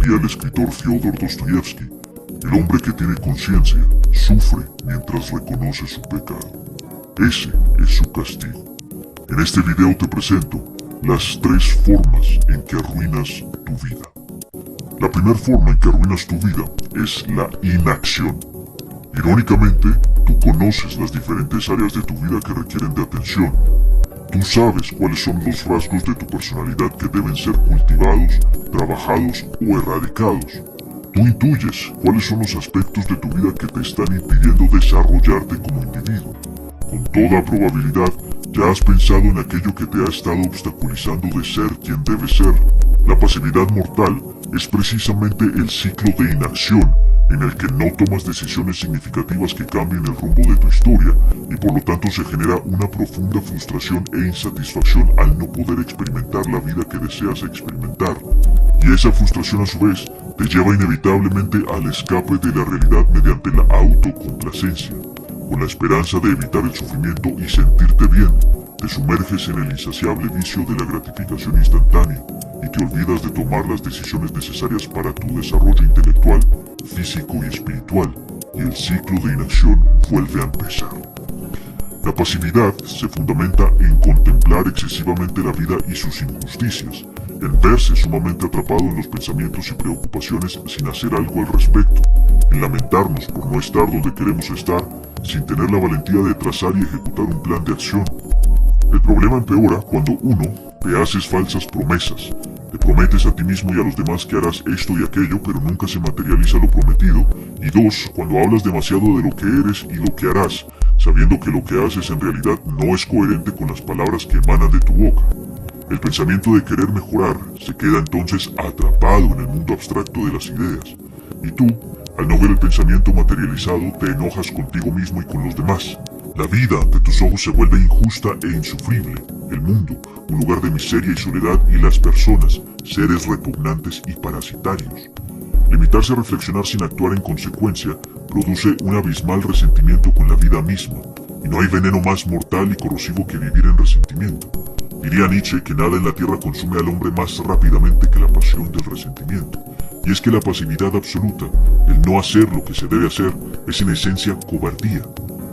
diría el escritor Fyodor Dostoyevsky, el hombre que tiene conciencia sufre mientras reconoce su pecado. Ese es su castigo. En este video te presento las 3 formas en que arruinas tu vida. La primera forma en que arruinas tu vida es la inacción. Irónicamente, tú conoces las diferentes áreas de tu vida que requieren de atención. Tú sabes cuáles son los rasgos de tu personalidad que deben ser cultivados, trabajados o erradicados. Tú intuyes cuáles son los aspectos de tu vida que te están impidiendo desarrollarte como individuo. Con toda probabilidad, ya has pensado en aquello que te ha estado obstaculizando de ser quien debes ser. La pasividad mortal es precisamente el ciclo de inacción en el que no tomas decisiones significativas que cambien el rumbo de tu historia y por lo tanto se genera una profunda frustración e insatisfacción al no poder experimentar la vida que deseas experimentar. Y esa frustración a su vez te lleva inevitablemente al escape de la realidad mediante la autocomplacencia. Con la esperanza de evitar el sufrimiento y sentirte bien, te sumerges en el insaciable vicio de la gratificación instantánea y te olvidas de tomar las decisiones necesarias para tu desarrollo intelectual, físico y espiritual, y el ciclo de inacción vuelve a empezar. La pasividad se fundamenta en contemplar excesivamente la vida y sus injusticias, en verse sumamente atrapado en los pensamientos y preocupaciones sin hacer algo al respecto, en lamentarnos por no estar donde queremos estar, sin tener la valentía de trazar y ejecutar un plan de acción. El problema empeora cuando 1. Te haces falsas promesas. Te prometes a ti mismo y a los demás que harás esto y aquello, pero nunca se materializa lo prometido. Y 2. Cuando hablas demasiado de lo que eres y lo que harás, sabiendo que lo que haces en realidad no es coherente con las palabras que emanan de tu boca. El pensamiento de querer mejorar se queda entonces atrapado en el mundo abstracto de las ideas. Y tú, al no ver el pensamiento materializado, te enojas contigo mismo y con los demás. La vida ante tus ojos se vuelve injusta e insufrible. El mundo, un lugar de miseria y soledad, y las personas, seres repugnantes y parasitarios. Limitarse a reflexionar sin actuar en consecuencia produce un abismal resentimiento con la vida misma, y no hay veneno más mortal y corrosivo que vivir en resentimiento. Diría Nietzsche que nada en la tierra consume al hombre más rápidamente que la pasión del resentimiento. Y es que la pasividad absoluta, el no hacer lo que se debe hacer, es en esencia cobardía.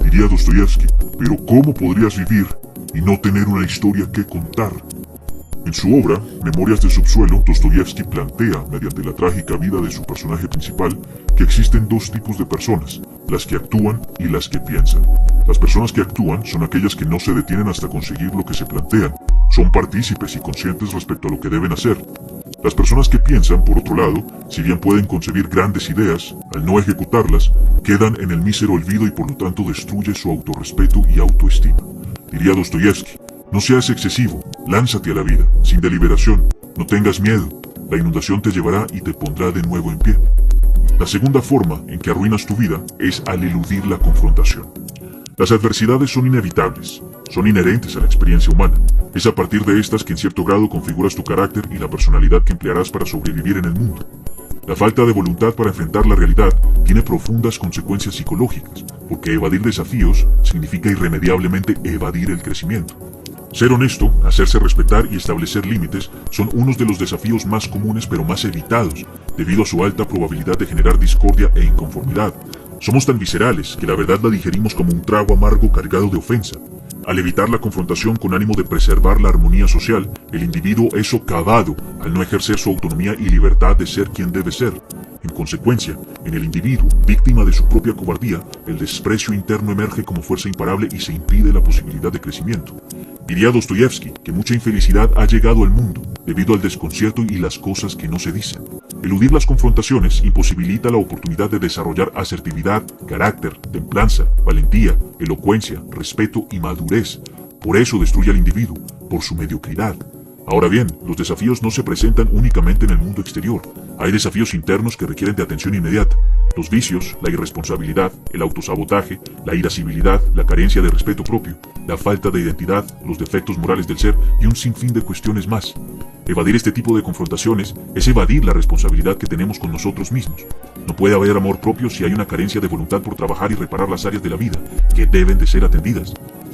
Diría Dostoyevsky, pero ¿cómo podrías vivir y no tener una historia que contar? En su obra, Memorias del subsuelo, Dostoyevsky plantea, mediante la trágica vida de su personaje principal, que existen 2 tipos de personas, las que actúan y las que piensan. Las personas que actúan son aquellas que no se detienen hasta conseguir lo que se plantean, son partícipes y conscientes respecto a lo que deben hacer. Las personas que piensan, por otro lado, si bien pueden concebir grandes ideas, al no ejecutarlas, quedan en el mísero olvido y por lo tanto destruye su autorrespeto y autoestima. Diría Dostoyevsky, no seas excesivo, lánzate a la vida, sin deliberación, no tengas miedo, la inundación te llevará y te pondrá de nuevo en pie. La segunda forma en que arruinas tu vida es al eludir la confrontación. Las adversidades son inevitables, son inherentes a la experiencia humana. Es a partir de estas que en cierto grado configuras tu carácter y la personalidad que emplearás para sobrevivir en el mundo. La falta de voluntad para enfrentar la realidad tiene profundas consecuencias psicológicas, porque evadir desafíos significa irremediablemente evadir el crecimiento. Ser honesto, hacerse respetar y establecer límites son unos de los desafíos más comunes pero más evitados, debido a su alta probabilidad de generar discordia e inconformidad. Somos tan viscerales que la verdad la digerimos como un trago amargo cargado de ofensa. Al evitar la confrontación con ánimo de preservar la armonía social, el individuo es socavado al no ejercer su autonomía y libertad de ser quien debe ser. En consecuencia, en el individuo, víctima de su propia cobardía, el desprecio interno emerge como fuerza imparable y se impide la posibilidad de crecimiento. Diría Dostoyevsky que mucha infelicidad ha llegado al mundo debido al desconcierto y las cosas que no se dicen. Eludir las confrontaciones imposibilita la oportunidad de desarrollar asertividad, carácter, templanza, valentía, elocuencia, respeto y madurez. Por eso destruye al individuo, por su mediocridad. Ahora bien, los desafíos no se presentan únicamente en el mundo exterior. Hay desafíos internos que requieren de atención inmediata. Los vicios, la irresponsabilidad, el autosabotaje, la irascibilidad, la carencia de respeto propio, la falta de identidad, los defectos morales del ser y un sinfín de cuestiones más. Evadir este tipo de confrontaciones es evadir la responsabilidad que tenemos con nosotros mismos. No puede haber amor propio si hay una carencia de voluntad por trabajar y reparar las áreas de la vida que deben de ser atendidas.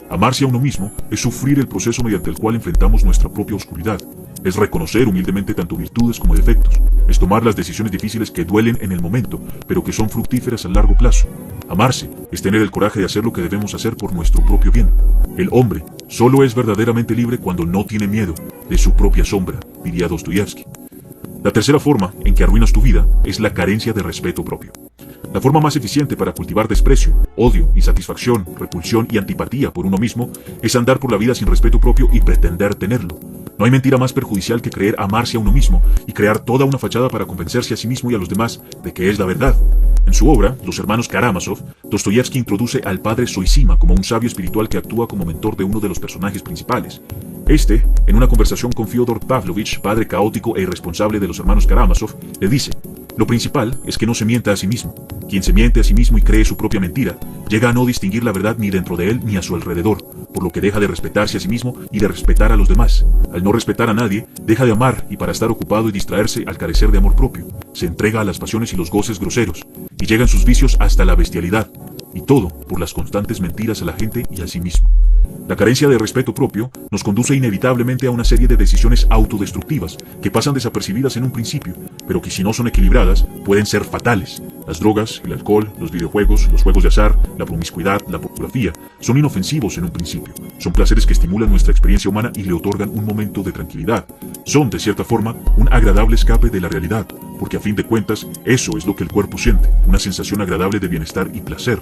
Amarse a uno mismo es sufrir el proceso mediante el cual enfrentamos nuestra propia oscuridad. Es reconocer humildemente tanto virtudes como defectos. Es tomar las decisiones difíciles que duelen en el momento, pero que son fructíferas a largo plazo. Amarse es tener el coraje de hacer lo que debemos hacer por nuestro propio bien. El hombre solo es verdaderamente libre cuando no tiene miedo de su propia sombra, diría Dostoyevsky. La tercera forma en que arruinas tu vida es la carencia de respeto propio. La forma más eficiente para cultivar desprecio, odio, insatisfacción, repulsión y antipatía por uno mismo es andar por la vida sin respeto propio y pretender tenerlo. No hay mentira más perjudicial que creer amarse a uno mismo y crear toda una fachada para convencerse a sí mismo y a los demás de que es la verdad. En su obra, Los hermanos Karamazov, Dostoyevsky introduce al padre Zoisima como un sabio espiritual que actúa como mentor de uno de los personajes principales. Este, en una conversación con Fyodor Pavlovich, padre caótico e irresponsable de los hermanos Karamazov, le dice: lo principal es que no se mienta a sí mismo. Quien se miente a sí mismo y cree su propia mentira, llega a no distinguir la verdad ni dentro de él ni a su alrededor, por lo que deja de respetarse a sí mismo y de respetar a los demás. Al no respetar a nadie, deja de amar y para estar ocupado y distraerse al carecer de amor propio, se entrega a las pasiones y los goces groseros, y llegan sus vicios hasta la bestialidad, y todo por las constantes mentiras a la gente y a sí mismo. La carencia de respeto propio nos conduce inevitablemente a una serie de decisiones autodestructivas que pasan desapercibidas en un principio, pero que si no son equilibradas pueden ser fatales. Las drogas, el alcohol, los videojuegos, los juegos de azar, la promiscuidad, la pornografía son inofensivos en un principio. Son placeres que estimulan nuestra experiencia humana y le otorgan un momento de tranquilidad. Son, de cierta forma, un agradable escape de la realidad, porque a fin de cuentas, eso es lo que el cuerpo siente, una sensación agradable de bienestar y placer.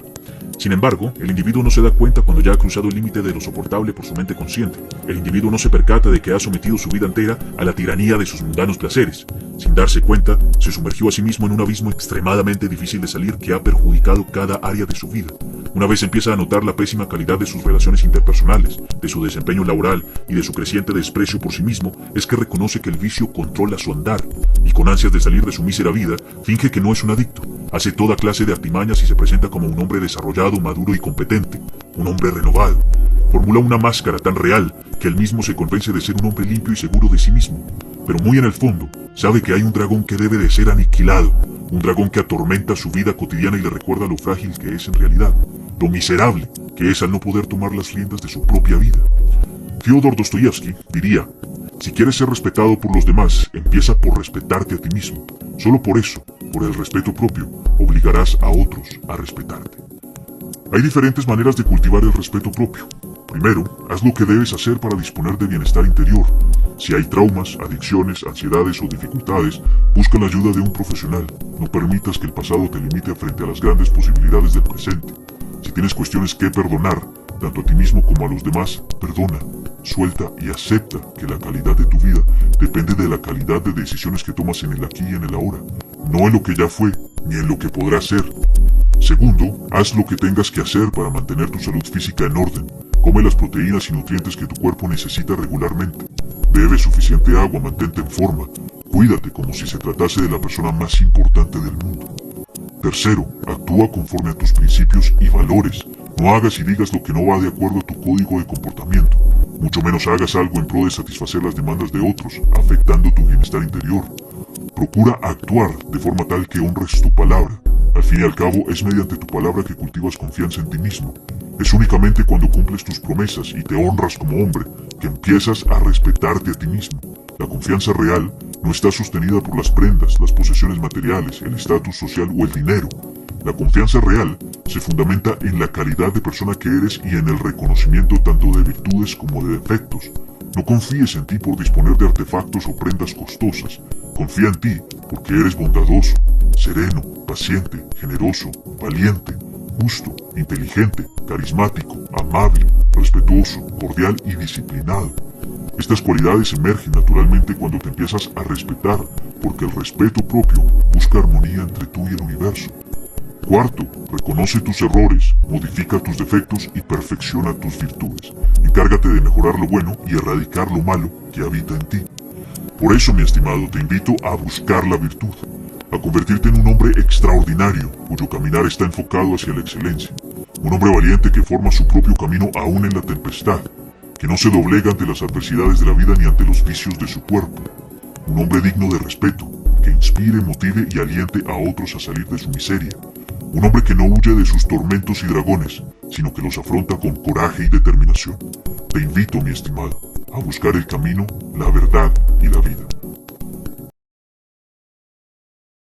Sin embargo, el individuo no se da cuenta cuando ya ha cruzado el límite de lo soportable por su mente consciente. El individuo no se percata de que ha sometido su vida entera a la tiranía de sus mundanos placeres. Sin darse cuenta, se sumergió a sí mismo en un abismo extremadamente difícil de salir que ha perjudicado cada área de su vida. Una vez empieza a notar la pésima calidad de sus relaciones interpersonales, de su desempeño laboral y de su creciente desprecio por sí mismo, es que reconoce que el vicio controla su andar, y con ansias de salir de su mísera vida, finge que no es un adicto. Hace toda clase de artimañas y se presenta como un hombre desarrollado, maduro y competente, un hombre renovado. Formula una máscara tan real que él mismo se convence de ser un hombre limpio y seguro de sí mismo. Pero muy en el fondo, sabe que hay un dragón que debe de ser aniquilado, un dragón que atormenta su vida cotidiana y le recuerda lo frágil que es en realidad, lo miserable que es al no poder tomar las riendas de su propia vida. Fyodor Dostoyevsky diría: si quieres ser respetado por los demás, empieza por respetarte a ti mismo. Solo por eso, por el respeto propio, obligarás a otros a respetarte. Hay diferentes maneras de cultivar el respeto propio. Primero, haz lo que debes hacer para disponer de bienestar interior. Si hay traumas, adicciones, ansiedades o dificultades, busca la ayuda de un profesional. No permitas que el pasado te limite frente a las grandes posibilidades del presente. Si tienes cuestiones que perdonar, tanto a ti mismo como a los demás, perdona, suelta y acepta que la calidad de tu vida depende de la calidad de decisiones que tomas en el aquí y en el ahora, no en lo que ya fue, ni en lo que podrá ser. Segundo, haz lo que tengas que hacer para mantener tu salud física en orden. Come las proteínas y nutrientes que tu cuerpo necesita regularmente. Bebe suficiente agua, mantente en forma. Cuídate como si se tratase de la persona más importante del mundo. Tercero, actúa conforme a tus principios y valores. No hagas y digas lo que no va de acuerdo a tu código de comportamiento. Mucho menos hagas algo en pro de satisfacer las demandas de otros, afectando tu bienestar interior. Procura actuar de forma tal que honres tu palabra. Al fin y al cabo, es mediante tu palabra que cultivas confianza en ti mismo. Es únicamente cuando cumples tus promesas y te honras como hombre que empiezas a respetarte a ti mismo. La confianza real no está sostenida por las prendas, las posesiones materiales, el estatus social o el dinero. La confianza real se fundamenta en la calidad de persona que eres y en el reconocimiento tanto de virtudes como de defectos. No confíes en ti por disponer de artefactos o prendas costosas. Confía en ti porque eres bondadoso, sereno, paciente, generoso, valiente, justo, inteligente, carismático, amable, respetuoso, cordial y disciplinado. Estas cualidades emergen naturalmente cuando te empiezas a respetar, porque el respeto propio busca armonía entre tú y el universo. Cuarto, reconoce tus errores, modifica tus defectos y perfecciona tus virtudes. Encárgate de mejorar lo bueno y erradicar lo malo que habita en ti. Por eso, mi estimado, te invito a buscar la virtud, a convertirte en un hombre extraordinario, cuyo caminar está enfocado hacia la excelencia. Un hombre valiente que forma su propio camino aún en la tempestad, que no se doblega ante las adversidades de la vida ni ante los vicios de su cuerpo. Un hombre digno de respeto, que inspire, motive y aliente a otros a salir de su miseria. Un hombre que no huye de sus tormentos y dragones, sino que los afronta con coraje y determinación. Te invito, mi estimado, a buscar el camino, la verdad y la vida.